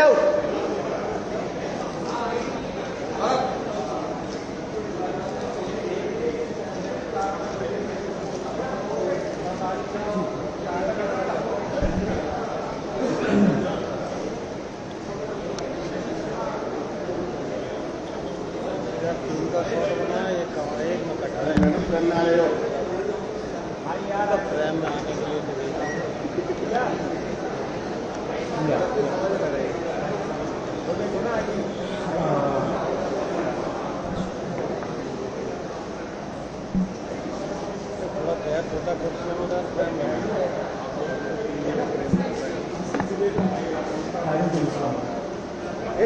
Out.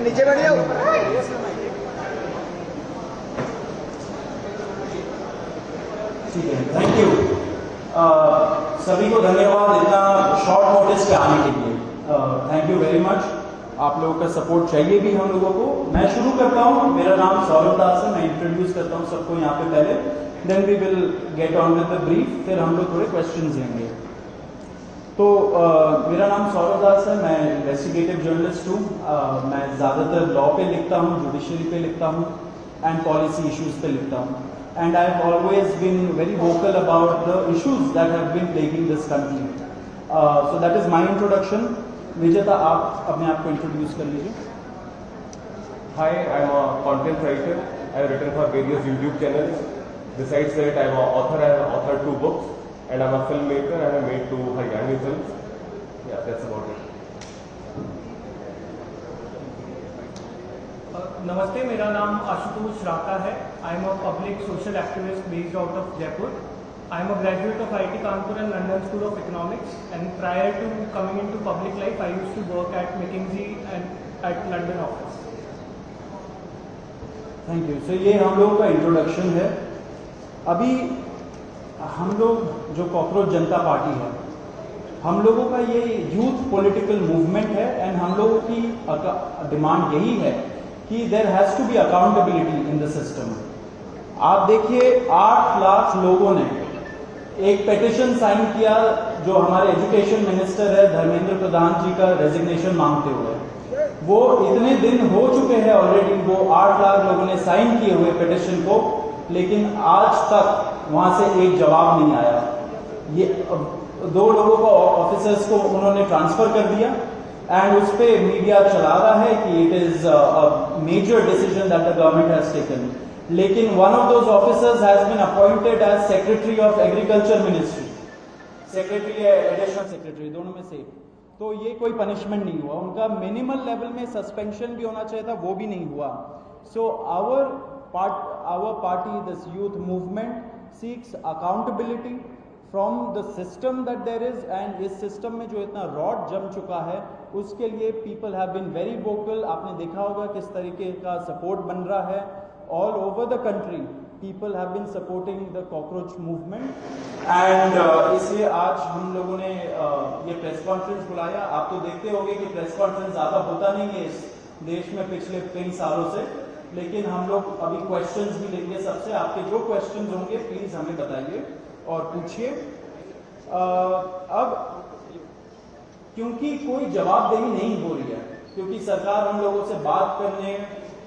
नीचे बैठ जाओ। ठीक है, थैंक यू। सभी को धन्यवाद इतना शॉर्ट नोटिस पे आने के लिए। Thank you very much. आप लोगों का सपोर्ट चाहिए भी हम लोगों को। मैं शुरू करता हूँ। मेरा नाम सौरभ दास है। मैं इंट्रोड्यूस करता हूँ सबको यहाँ पे पहले, then we will get on with the brief, फिर हम लोग थोड़े क्वेश्चंस लेंगे। तो मेरा नाम सौरभ दास है। मैं इन्वेस्टिगेटिव जर्नलिस्ट हूँ। मैं ज़्यादातर लॉ पे लिखता हूँ, जुडिशरी पे लिखता हूँ एंड पॉलिसी इश्यूज पे लिखता हूँ। And I have always been very vocal about the issues that have been plaguing this country. So that is my introduction. Vijeta, आप अपने आप को इंट्रोड्यूस कर लीजिए। Hi, I'm a content writer. I have written for various YouTube channels. Besides that, I'm an author. I have authored 2 books. And I'm a filmmaker. I have made 2 Haryani films. Yeah, that's about it. नमस्ते, मेरा नाम आशुतोष राका है। I am a public social activist based out of Jaipur. I am a graduate of IIT Kanpur and London school of economics, and prior to coming into public life I used to work at McKinsey and at London office. Thank you. So ये हम लोगों का introduction है। अभी हम लोग जो cockroach जनता party है, हम लोगों का ये यूथ पॉलिटिकल मूवमेंट है एंड हम लोगों की डिमांड यही है कि there has to be accountability in the system. आप देखिए 8 लाख लोगों ने एक पेटिशन साइन किया जो हमारे एजुकेशन मिनिस्टर है धर्मेंद्र प्रधान जी का रेजिग्नेशन मांगते हुए। वो इतने दिन हो चुके हैं ऑलरेडी, वो 8 लाख लोगों ने साइन किए हुए पेटिशन को, लेकिन आज तक वहां से एक जवाब नहीं आया। ये 2 लोगों को, ऑफिसर्स को उन्होंने ट्रांसफर कर दिया एंड उस पर मीडिया चला रहा है कि it is a major decision that the government has taken. लेकिन one of those officers has been appointed as secretary of agriculture ministry, secretary या एडिशनल सेक्रेटरी, दोनों में से। तो ये कोई पनिशमेंट नहीं हुआ उनका। मिनिमल लेवल में सस्पेंशन भी होना चाहिए था, वो भी नहीं हुआ। So our party, this youth movement seeks accountability from the system that there is, and इस सिस्टम में जो इतना रॉड जम चुका है उसके लिए people have been very vocal। आपने देखा होगा किस तरीके का सपोर्ट बन रहा है all over the country। people have been supporting the cockroach movement and इसलिए आज हम लोगों ने ये प्रेस कॉन्फ्रेंस बुलाया। आप तो देखते होंगे कि प्रेस कॉन्फ्रेंस ज़्यादा होता नहीं है इस देश में पिछले कई सालों से, लेकिन हम लोग अभी क्वेश्चंस भी लेंगे सबसे। आपके जो क्वेश्चंस होंगे प्लीज हमें बताइए और पूछिए। अब क्योंकि कोई जवाबदेही नहीं हो रही है, क्योंकि सरकार हम लोगों से बात करने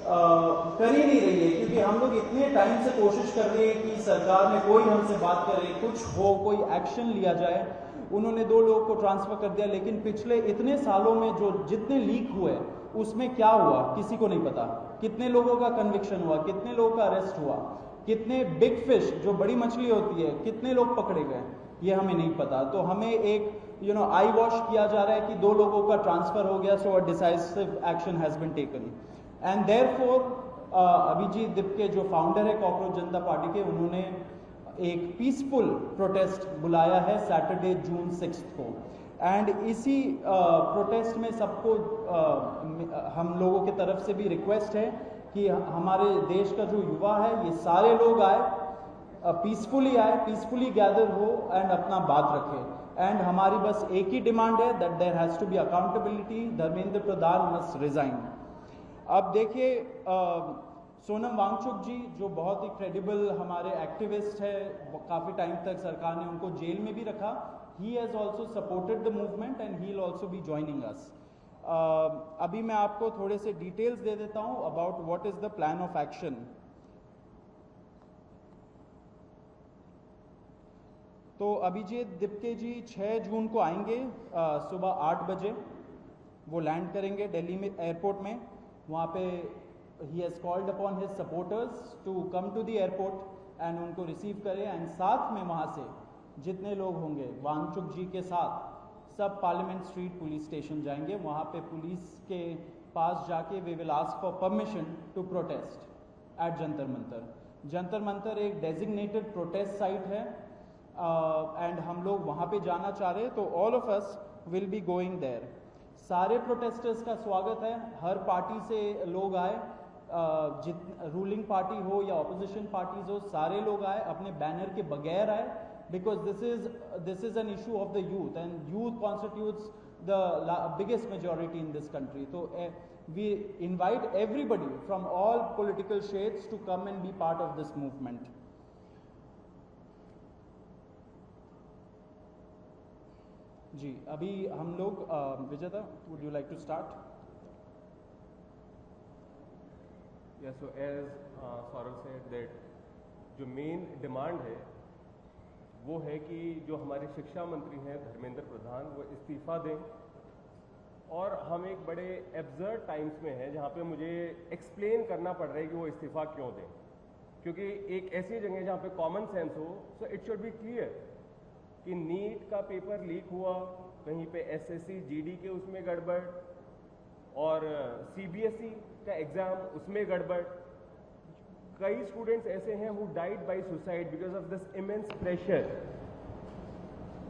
कर ही नहीं रही है, क्योंकि हम लोग इतने टाइम से कोशिश कर रहे हैं कि सरकार में कोई हमसे बात करे, कुछ हो, कोई एक्शन लिया जाए। उन्होंने 2 लोगों को ट्रांसफर कर दिया, लेकिन पिछले इतने सालों में जो जितने लीक हुए उसमें क्या हुआ किसी को नहीं पता। कितने लोगों का कन्विक्शन हुआ, कितने लोगों का अरेस्ट हुआ, कितने बिग फिश जो बड़ी मछली होती है कितने लोग पकड़े गए, ये हमें नहीं पता। तो हमें एक आई वॉश किया जा रहा है कि 2 लोगों का ट्रांसफर हो गया, so a decisive action has been taken. And therefore Abhijit Dipke जो फाउंडर है कॉकरोच जनता पार्टी के, उन्होंने एक पीसफुल प्रोटेस्ट बुलाया है सैटरडे जून 6 को। एंड इसी प्रोटेस्ट में सबको हम लोगों की तरफ से भी रिक्वेस्ट है कि हमारे देश का जो युवा है ये सारे लोग आए, पीसफुली आए, पीसफुली गैदर हो एंड अपना बात रखें। एंड हमारी बस एक ही डिमांड है that there has to be accountability, Dharmendra Pradhan must resign. अब देखिए सोनम वांगचुक जी जो बहुत ही क्रेडिबल हमारे एक्टिविस्ट है, काफ़ी टाइम तक सरकार ने उनको जेल में भी रखा। He has also supported the movement and he will also be joining us. अभी मैं आपको थोड़े से डिटेल्स दे देता हूं about what is the plan of action. तो अभिजीत दिप्के जी 6 जून को आएंगे सुबह 8 बजे। वो लैंड करेंगे दिल्ली में एयरपोर्ट में। वहाँ पे ही has called upon his supporters to come to the airport and उनको रिसीव करें। एंड साथ में वहाँ से जितने लोग होंगे वांगचुक जी के साथ सब पार्लियामेंट स्ट्रीट पुलिस स्टेशन जाएंगे। वहाँ पे पुलिस के पास जाके we will ask for permission to protest at Jantar Mantar. Jantar Mantar एक डेजिग्नेटेड प्रोटेस्ट साइट है एंड हम लोग वहाँ पे जाना चाह रहे हैं, तो all of us will be going there. सारे प्रोटेस्टर्स का स्वागत है, हर पार्टी से लोग आए, रूलिंग पार्टी हो या ऑपोजिशन पार्टीज हो, सारे लोग आए, अपने बैनर के बगैर आए, because this is an issue of the youth and youth constitutes the biggest majority in this country. So we invite everybody from all political shades to come and be part of this movement. जी अभी हम लोग विजेता, would you like to start? Yeah, so as Saurav said that जो main demand है वो है कि जो हमारे शिक्षा मंत्री हैं धर्मेंद्र प्रधान वो इस्तीफा दें। और हम एक बड़े एब्सर्ड टाइम्स में हैं जहाँ पे मुझे एक्सप्लेन करना पड़ रहा है कि वो इस्तीफा क्यों दें, क्योंकि एक ऐसी जगह जहाँ पे कॉमन सेंस हो, so it should be clear कि नीट का पेपर लीक हुआ, कहीं पे एसएससी जीडी के उसमें गड़बड़ और सीबीएसई का एग्जाम उसमें गड़बड़। कई स्टूडेंट्स ऐसे हैं who died by suicide because of this immense pressure,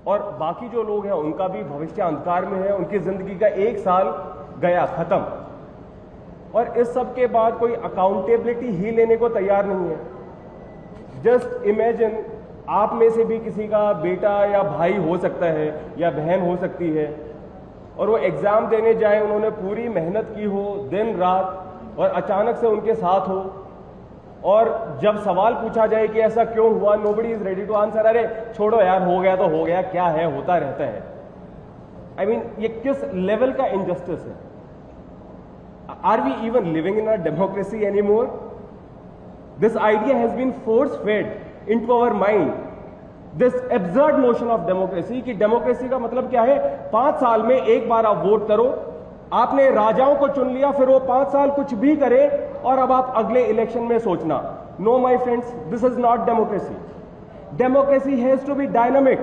और बाकी जो लोग हैं उनका भी भविष्य अंधकार में है, उनकी जिंदगी का 1 साल गया खत्म, और इस सब के बाद कोई अकाउंटेबिलिटी ही लेने को तैयार नहीं है। जस्ट इमेजिन आप में से भी किसी का बेटा या भाई हो सकता है या बहन हो सकती है, और वो एग्जाम देने जाए, उन्होंने पूरी मेहनत की हो दिन रात, और अचानक से उनके साथ हो, और जब सवाल पूछा जाए कि ऐसा क्यों हुआ, nobody is ready to answer. अरे छोड़ो यार, हो गया तो हो गया, क्या है, होता रहता है। आई मीन ये किस लेवल का इनजस्टिस है? Are we even living in a democracy any more? This idea has been force fed into our mind, this absurd notion of democracy कि डेमोक्रेसी का मतलब क्या है? 5 साल में एक बार आप वोट करो, आपने राजाओं को चुन लिया, फिर वो 5 साल कुछ भी करे और अब आप अगले इलेक्शन में सोचना। No my friends, this is not democracy. Democracy has to be dynamic.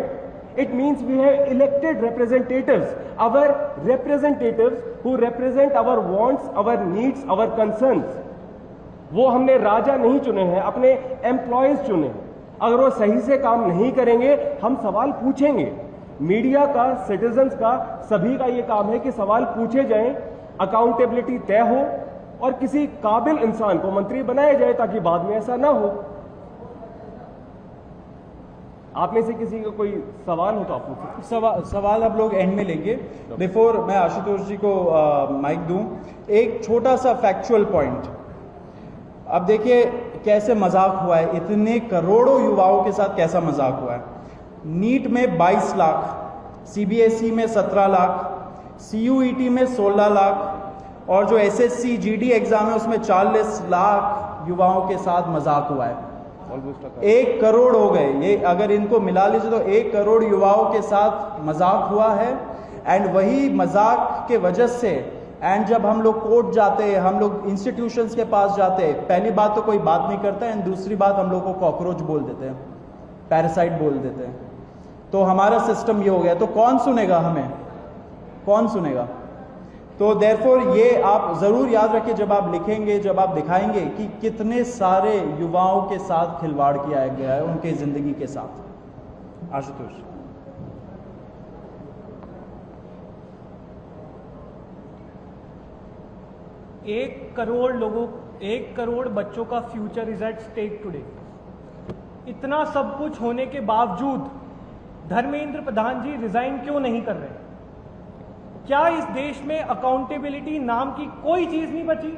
It means we have elected representatives, our representatives who represent our wants, our needs, our concerns। वो हमने राजा नहीं चुने हैं, अपने एम्प्लॉयज चुने हैं। अगर वो सही से काम नहीं करेंगे, हम सवाल पूछेंगे। मीडिया का, सिटीजन्स का, सभी का ये काम है कि सवाल पूछे जाएं, अकाउंटेबिलिटी तय हो और किसी काबिल इंसान को मंत्री बनाया जाए ताकि बाद में ऐसा ना हो। आप में से किसी का कोई सवाल हो तो आप पूछें। सवाल आप लोग एंड में लेंगे। बिफोर मैं आशुतोष जी को माइक दूं, एक छोटा सा फैक्चुअल पॉइंट। अब देखिए कैसे मजाक हुआ है, इतने करोड़ों युवाओं के साथ कैसा मजाक हुआ है। नीट में 22 लाख, सीबीएसई में 17 लाख, सीयूईटी में 16 लाख, और जो एसएससी जीडी एग्जाम है उसमें 40 लाख युवाओं के साथ मजाक हुआ है। 1 करोड़ हो गए ये, अगर इनको मिला लीजिए तो 1 करोड़ युवाओं के साथ मजाक हुआ है। एंड वही मजाक के वजह से एंड जब हम लोग कोर्ट जाते हैं, हम लोग इंस्टीट्यूशंस के पास जाते हैं, पहली बात तो कोई बात नहीं करता है, एंड दूसरी बात हम लोग को कॉकरोच बोल देते हैं, पैरासाइट बोल देते हैं। तो हमारा सिस्टम ये हो गया, तो कौन सुनेगा हमें, कौन सुनेगा? तो देयरफॉर ये आप जरूर याद रखिए जब आप लिखेंगे, जब आप दिखाएंगे कि कितने सारे युवाओं के साथ खिलवाड़ किया गया है, उनके जिंदगी के साथ। आशुतोष। 1 करोड़ लोगों, 1 करोड़ बच्चों का future is at stake today. इतना सब कुछ होने के बावजूद धर्मेंद्र प्रधान जी रिजाइन क्यों नहीं कर रहे? क्या इस देश में अकाउंटेबिलिटी नाम की कोई चीज नहीं बची?